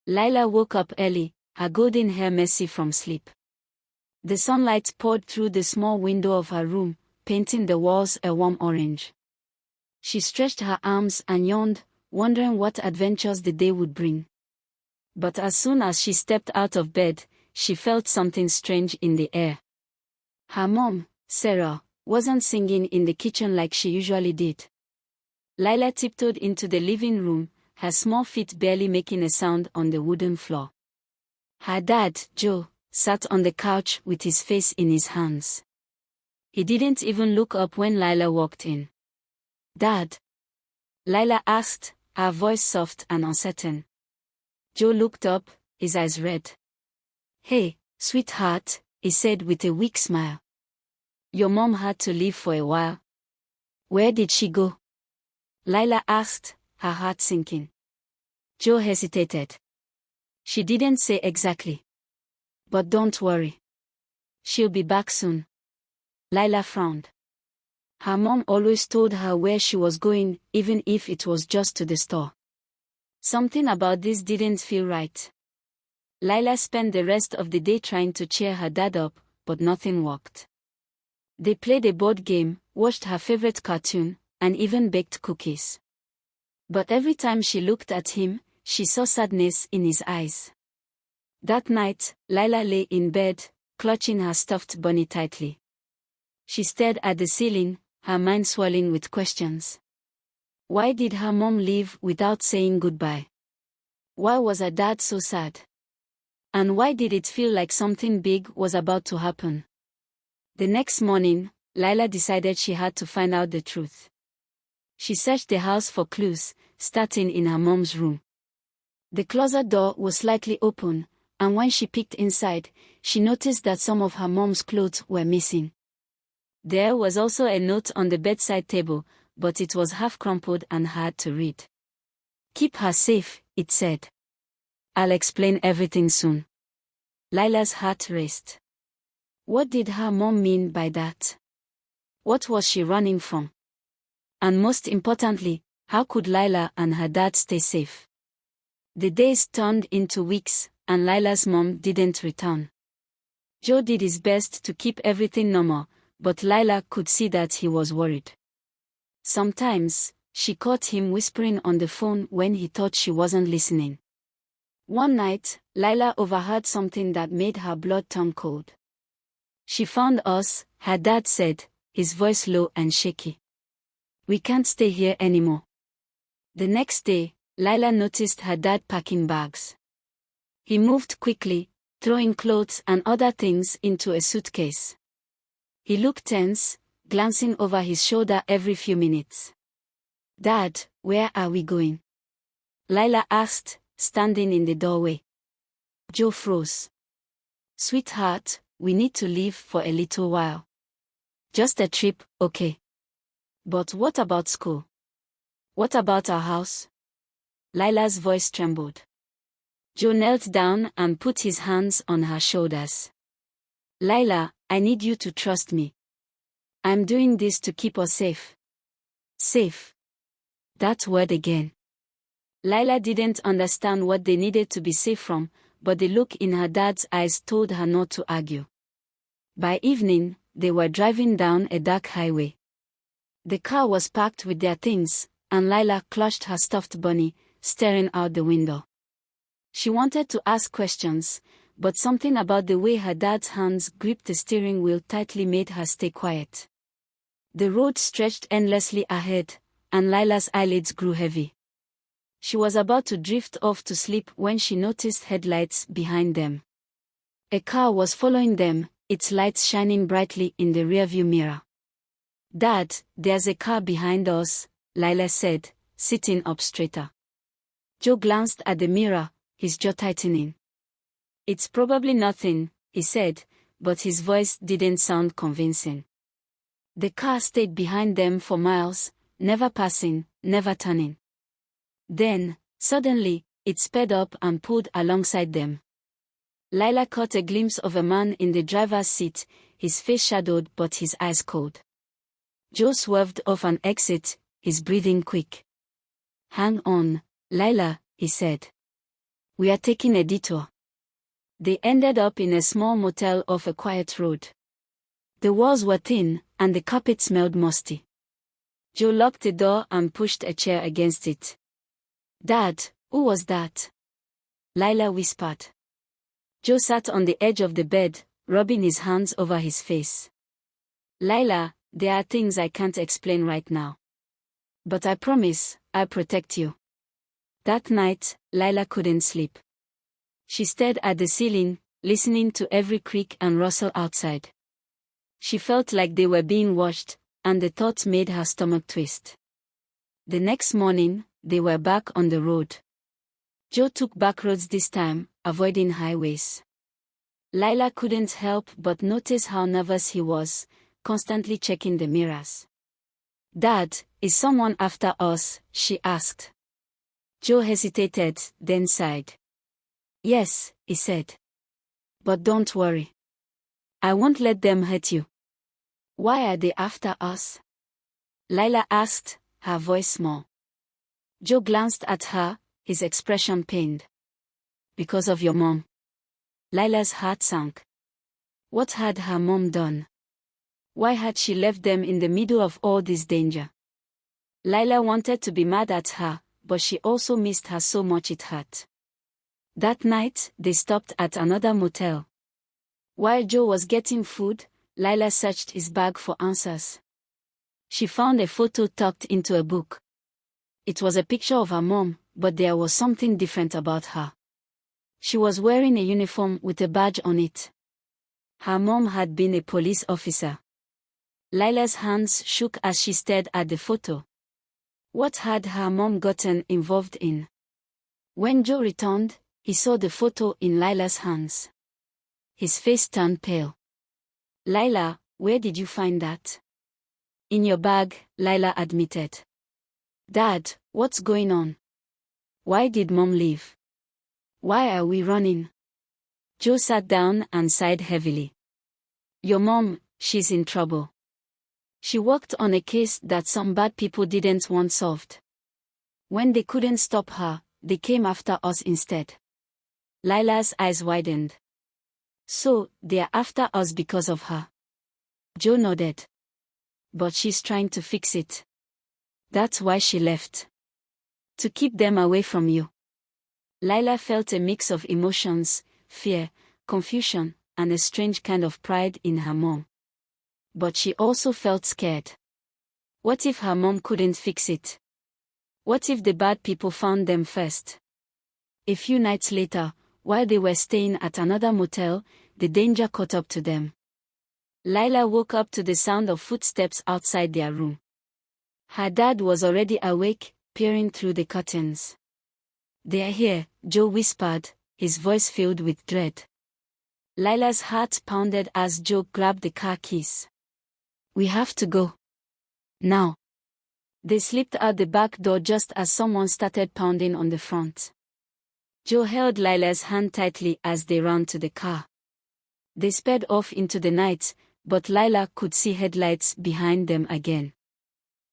Lila woke up early, her golden hair messy from sleep. The sunlight poured through the small window of her room, painting the walls a warm orange. She stretched her arms and yawned, wondering what adventures the day would bring. But as soon as she stepped out of bed, she felt something strange in the air. Her mom, Sarah, wasn't singing in the kitchen like she usually did. Lila tiptoed into the living room, her small feet barely making a sound on the wooden floor. Her dad, Joe, sat on the couch with his face in his hands. He didn't even look up when Lila walked in. "Dad?" Lila asked, her voice soft and uncertain. Joe looked up, his eyes red. "Hey, sweetheart," he said with a weak smile. "Your mom had to leave for a while." "Where did she go?" Lila asked, her heart sinking. Joe hesitated. "She didn't say exactly. But don't worry. She'll be back soon." Lila frowned. Her mom always told her where she was going, even if it was just to the store. Something about this didn't feel right. Lila spent the rest of the day trying to cheer her dad up, but nothing worked. They played a board game, watched her favorite cartoon, and even baked cookies. But every time she looked at him, she saw sadness in his eyes. That night, Lila lay in bed, clutching her stuffed bunny tightly. She stared at the ceiling, her mind swirling with questions. Why did her mom leave without saying goodbye? Why was her dad so sad? And why did it feel like something big was about to happen? The next morning, Lila decided she had to find out the truth. She searched the house for clues, starting in her mom's room. The closet door was slightly open, and when she peeked inside, she noticed that some of her mom's clothes were missing. There was also a note on the bedside table, but it was half crumpled and hard to read. "Keep her safe," it said. "I'll explain everything soon." Lila's heart raced. What did her mom mean by that? What was she running from? And most importantly, how could Lila and her dad stay safe? The days turned into weeks, and Lila's mom didn't return. Joe did his best to keep everything normal, but Lila could see that he was worried. Sometimes, she caught him whispering on the phone when he thought she wasn't listening. One night, Lila overheard something that made her blood turn cold. "She found us," her dad said, his voice low and shaky. "We can't stay here anymore." The next day, Lila noticed her dad packing bags. He moved quickly, throwing clothes and other things into a suitcase. He looked tense, glancing over his shoulder every few minutes. "Dad, where are we going?" Lila asked, standing in the doorway. Joe froze. "Sweetheart, we need to leave for a little while. Just a trip, okay? But what about school? What about our house?" Lila's voice trembled. Joe knelt down and put his hands on her shoulders. "Lila, I need you to trust me. I'm doing this to keep us safe." Safe. That word again. Lila didn't understand what they needed to be safe from, but the look in her dad's eyes told her not to argue. By evening, they were driving down a dark highway. The car was packed with their things, and Lila clutched her stuffed bunny, staring out the window. She wanted to ask questions, but something about the way her dad's hands gripped the steering wheel tightly made her stay quiet. The road stretched endlessly ahead, and Lila's eyelids grew heavy. She was about to drift off to sleep when she noticed headlights behind them. A car was following them, its lights shining brightly in the rearview mirror. "Dad, there's a car behind us," Lila said, sitting up straighter. Joe glanced at the mirror, his jaw tightening. "It's probably nothing," he said, but his voice didn't sound convincing. The car stayed behind them for miles, never passing, never turning. Then, suddenly, it sped up and pulled alongside them. Lila caught a glimpse of a man in the driver's seat, his face shadowed but his eyes cold. Joe swerved off an exit, his breathing quick. "Hang on, Lila," he said. We are taking a detour. They ended up in a small motel off a quiet road. The walls were thin, and the carpet smelled musty. Joe locked the door and pushed a chair against it. "Dad, who was that?" Lila whispered. Joe sat on the edge of the bed, rubbing his hands over his face. "Lila, there are things I can't explain right now. But I promise, I'll protect you." That night, Lila couldn't sleep. She stared at the ceiling, listening to every creak and rustle outside. She felt like they were being watched, and the thought made her stomach twist. The next morning, they were back on the road. Joe took back roads this time, avoiding highways. Lila couldn't help but notice how nervous he was, constantly checking the mirrors. "Dad, is someone after us?" she asked. Joe hesitated, then sighed. "Yes," he said. "But don't worry. I won't let them hurt you." "Why are they after us?" Lila asked, her voice small. Joe glanced at her, his expression pained. "Because of your mom." Lila's heart sank. What had her mom done? Why had she left them in the middle of all this danger? Lila wanted to be mad at her, but she also missed her so much it hurt. That night, they stopped at another motel. While Joe was getting food, Lila searched his bag for answers. She found a photo tucked into a book. It was a picture of her mom, but there was something different about her. She was wearing a uniform with a badge on it. Her mom had been a police officer. Lila's hands shook as she stared at the photo. What had her mom gotten involved in? When Joe returned, he saw the photo in Lila's hands. His face turned pale. "Lila, where did you find that?" "In your bag," Lila admitted. "Dad, what's going on? Why did Mom leave? Why are we running?" Joe sat down and sighed heavily. "Your mom, she's in trouble. She worked on a case that some bad people didn't want solved. When they couldn't stop her, they came after us instead." Lila's eyes widened. "So, they're after us because of her?" Joe nodded. "But she's trying to fix it. That's why she left. To keep them away from you." Lila felt a mix of emotions, fear, confusion, and a strange kind of pride in her mom. But she also felt scared. What if her mom couldn't fix it? What if the bad people found them first? A few nights later, while they were staying at another motel, the danger caught up to them. Lila woke up to the sound of footsteps outside their room. Her dad was already awake, peering through the curtains. "They're here," Joe whispered, his voice filled with dread. Lila's heart pounded as Joe grabbed the car keys. "We have to go. Now." They slipped out the back door just as someone started pounding on the front. Joe held Lila's hand tightly as they ran to the car. They sped off into the night, but Lila could see headlights behind them again.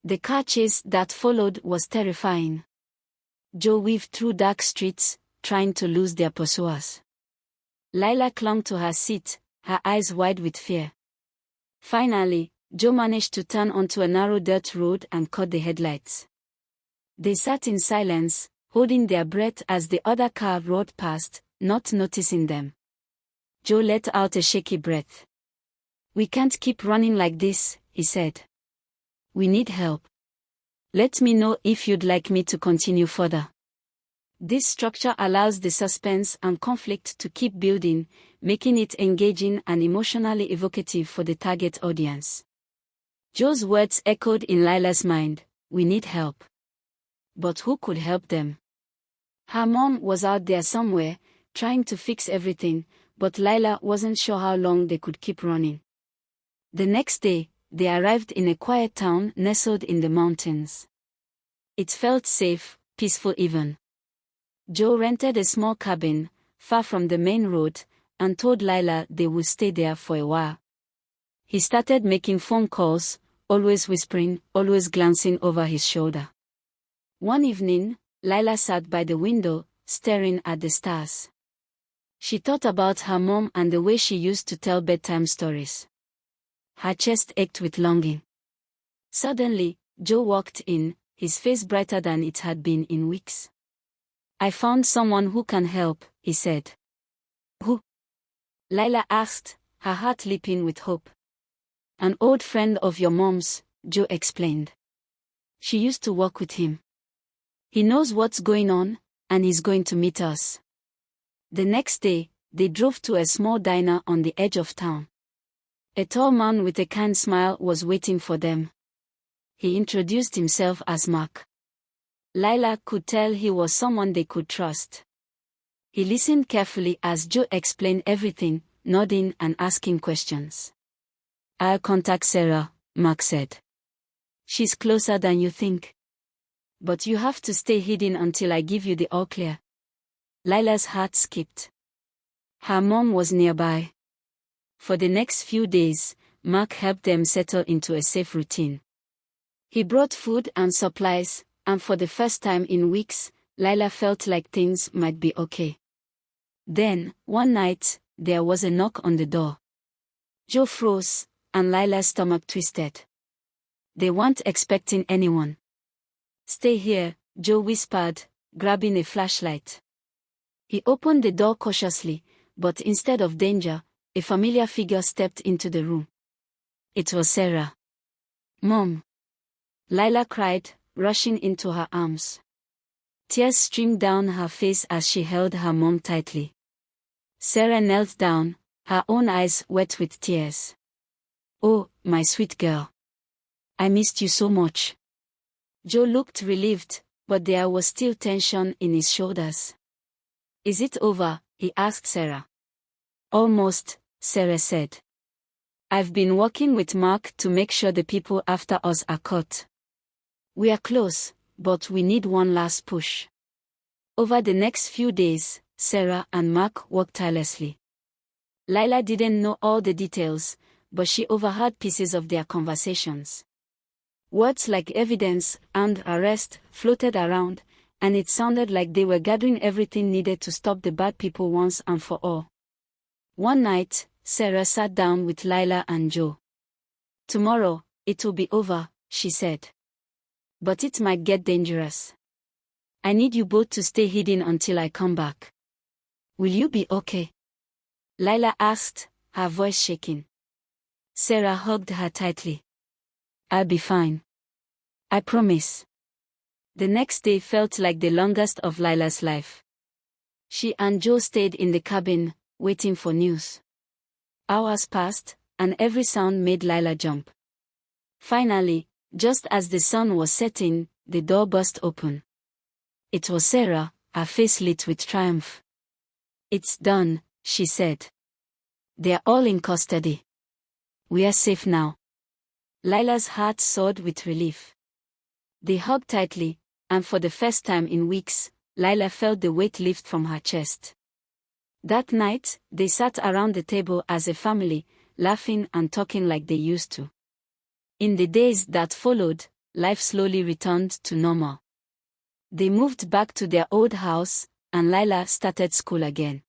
The car chase that followed was terrifying. Joe weaved through dark streets, trying to lose their pursuers. Lila clung to her seat, her eyes wide with fear. Finally, Joe managed to turn onto a narrow dirt road and caught the headlights. They sat in silence, holding their breath as the other car roared past, not noticing them. Joe let out a shaky breath. "We can't keep running like this," he said. "We need help. Let me know if you'd like me to continue further." This structure allows the suspense and conflict to keep building, making it engaging and emotionally evocative for the target audience. Joe's words echoed in Lila's mind, "We need help." But who could help them? Her mom was out there somewhere, trying to fix everything, but Lila wasn't sure how long they could keep running. The next day, they arrived in a quiet town nestled in the mountains. It felt safe, peaceful even. Joe rented a small cabin, far from the main road, and told Lila they would stay there for a while. He started making phone calls, always whispering, always glancing over his shoulder. One evening, Lila sat by the window, staring at the stars. She thought about her mom and the way she used to tell bedtime stories. Her chest ached with longing. Suddenly, Joe walked in, his face brighter than it had been in weeks. "I found someone who can help," he said. "Who?" Lila asked, her heart leaping with hope. "An old friend of your mom's," Joe explained. "She used to work with him. He knows what's going on, and he's going to meet us." The next day, they drove to a small diner on the edge of town. A tall man with a kind smile was waiting for them. He introduced himself as Mark. Lila could tell he was someone they could trust. He listened carefully as Joe explained everything, nodding and asking questions. "I'll contact Sarah," Mark said. "She's closer than you think. But you have to stay hidden until I give you the all clear." Lila's heart skipped. Her mom was nearby. For the next few days, Mark helped them settle into a safe routine. He brought food and supplies, and for the first time in weeks, Lila felt like things might be okay. Then, one night, there was a knock on the door. Joe froze, and Lila's stomach twisted. They weren't expecting anyone. "Stay here," Joe whispered, grabbing a flashlight. He opened the door cautiously, but instead of danger, a familiar figure stepped into the room. It was Sarah. "Mom!" Lila cried, rushing into her arms. Tears streamed down her face as she held her mom tightly. Sarah knelt down, her own eyes wet with tears. "Oh, my sweet girl. I missed you so much." Joe looked relieved, but there was still tension in his shoulders. "Is it over?" he asked Sarah. "Almost," Sarah said. "I've been working with Mark to make sure the people after us are caught. We are close, but we need one last push." Over the next few days, Sarah and Mark worked tirelessly. Lila didn't know all the details, but she overheard pieces of their conversations. Words like evidence and arrest floated around, and it sounded like they were gathering everything needed to stop the bad people once and for all. One night, Sarah sat down with Lila and Joe. "Tomorrow, it will be over," she said. "But it might get dangerous. I need you both to stay hidden until I come back. Will you be okay?" Lila asked, her voice shaking. Sarah hugged her tightly. "I'll be fine. I promise." The next day felt like the longest of Lila's life. She and Joe stayed in the cabin, waiting for news. Hours passed, and every sound made Lila jump. Finally, just as the sun was setting, the door burst open. It was Sarah, her face lit with triumph. "It's done," she said. "They're all in custody. We are safe now." Lila's heart soared with relief. They hugged tightly, and for the first time in weeks, Lila felt the weight lift from her chest. That night, they sat around the table as a family, laughing and talking like they used to. In the days that followed, life slowly returned to normal. They moved back to their old house, and Lila started school again.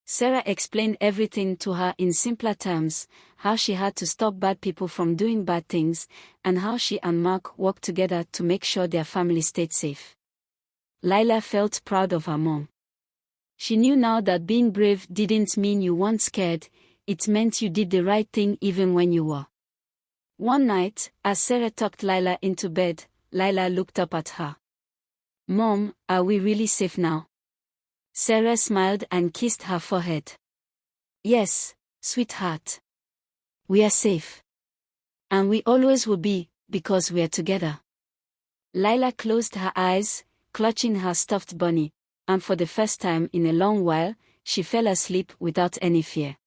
Sarah explained everything to her in simpler terms, how she had to stop bad people from doing bad things, and how she and Mark worked together to make sure their family stayed safe. Lila felt proud of her mom. She knew now that being brave didn't mean you weren't scared, it meant you did the right thing even when you were. One night, as Sarah tucked Lila into bed, Lila looked up at her. "Mom, are we really safe now?" Sarah smiled and kissed her forehead. "Yes, sweetheart. We are safe. And we always will be, because we are together." Lila closed her eyes, clutching her stuffed bunny, and for the first time in a long while, she fell asleep without any fear.